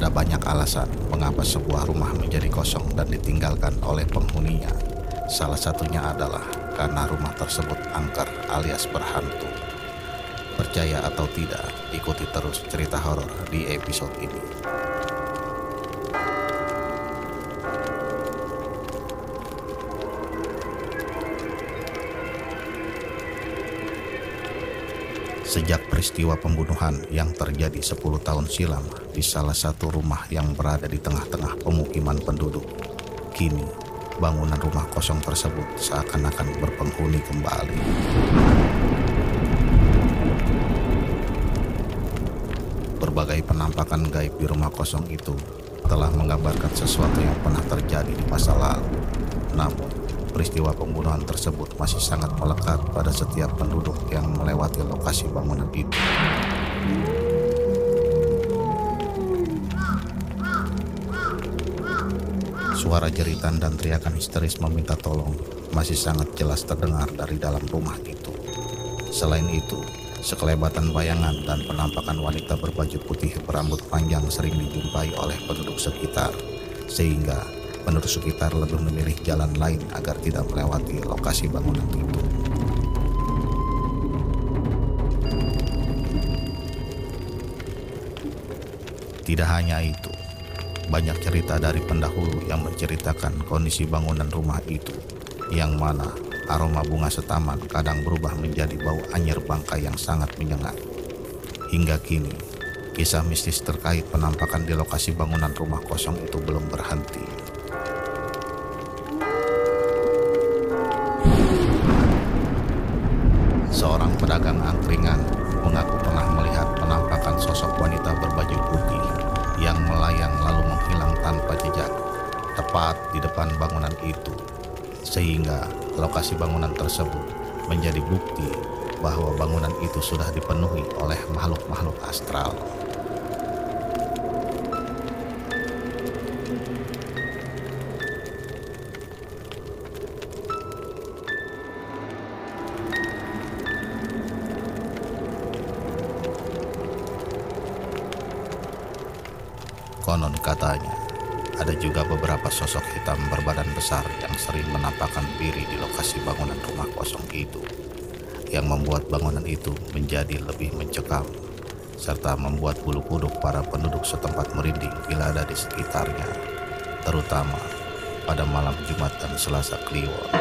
Ada banyak alasan mengapa sebuah rumah menjadi kosong dan ditinggalkan oleh penghuninya. Salah satunya adalah karena rumah tersebut angker alias berhantu. Percaya atau tidak, ikuti terus cerita horor di episode ini. Sejak peristiwa pembunuhan yang terjadi 10 tahun silam di salah satu rumah yang berada di tengah-tengah pemukiman penduduk, kini bangunan rumah kosong tersebut seakan-akan berpenghuni kembali. Berbagai penampakan gaib di rumah kosong itu telah menggambarkan sesuatu yang pernah terjadi di masa lalu. Namun, peristiwa pembunuhan tersebut masih sangat melekat pada setiap penduduk yang melewati lokasi bangunan itu. Suara jeritan dan teriakan histeris meminta tolong masih sangat jelas terdengar dari dalam rumah itu. Selain itu, sekelebatan bayangan dan penampakan wanita berbaju putih berambut panjang sering dijumpai oleh penduduk sekitar, sehingga penduduk sekitar lebih memilih jalan lain agar tidak melewati lokasi bangunan itu. Tidak hanya itu, banyak cerita dari pendahulu yang menceritakan kondisi bangunan rumah itu, yang mana aroma bunga setaman kadang berubah menjadi bau anyir bangkai yang sangat menyengat. Hingga kini, kisah mistis terkait penampakan di lokasi bangunan rumah kosong itu belum berhenti. Seorang pedagang angkringan mengaku pernah melihat penampakan sosok wanita berbaju putih yang melayang lalu menghilang tanpa jejak tepat di depan bangunan itu, sehingga lokasi bangunan tersebut menjadi bukti bahwa bangunan itu sudah dipenuhi oleh makhluk-makhluk astral. Konon katanya, ada juga beberapa sosok hitam berbadan besar yang sering menampakkan diri di lokasi bangunan rumah kosong itu, yang membuat bangunan itu menjadi lebih mencekam, serta membuat bulu kuduk para penduduk setempat merinding bila ada di sekitarnya, terutama pada malam Jumat dan Selasa Kliwon.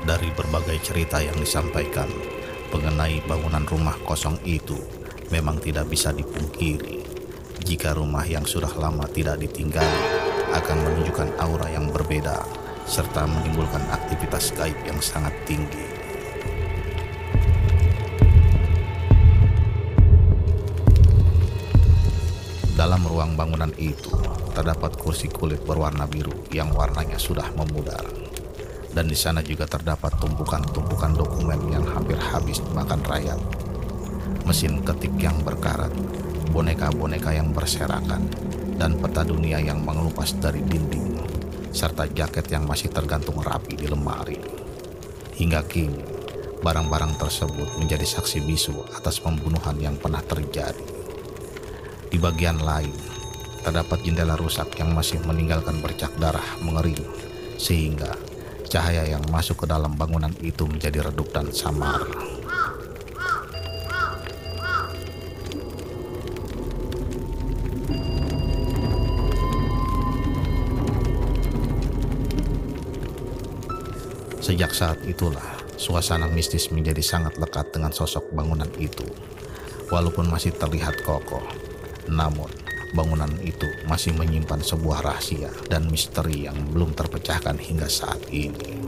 Dari berbagai cerita yang disampaikan mengenai bangunan rumah kosong itu, memang tidak bisa dipungkiri jika rumah yang sudah lama tidak ditinggali akan menunjukkan aura yang berbeda serta menimbulkan aktivitas gaib yang sangat tinggi. Dalam ruang bangunan itu terdapat kursi kulit berwarna biru yang warnanya sudah memudar. Dan di sana juga terdapat tumpukan-tumpukan dokumen yang hampir habis dimakan rayap, mesin ketik yang berkarat, boneka-boneka yang berserakan, dan peta dunia yang mengelupas dari dinding, serta jaket yang masih tergantung rapi di lemari. Hingga kini, barang-barang tersebut menjadi saksi bisu atas pembunuhan yang pernah terjadi. Di bagian lain, terdapat jendela rusak yang masih meninggalkan bercak darah mengering, sehingga cahaya yang masuk ke dalam bangunan itu menjadi redup dan samar. Sejak saat itulah, suasana mistis menjadi sangat lekat dengan sosok bangunan itu. Walaupun masih terlihat kokoh, namun bangunan itu masih menyimpan sebuah rahasia dan misteri yang belum terpecahkan hingga saat ini.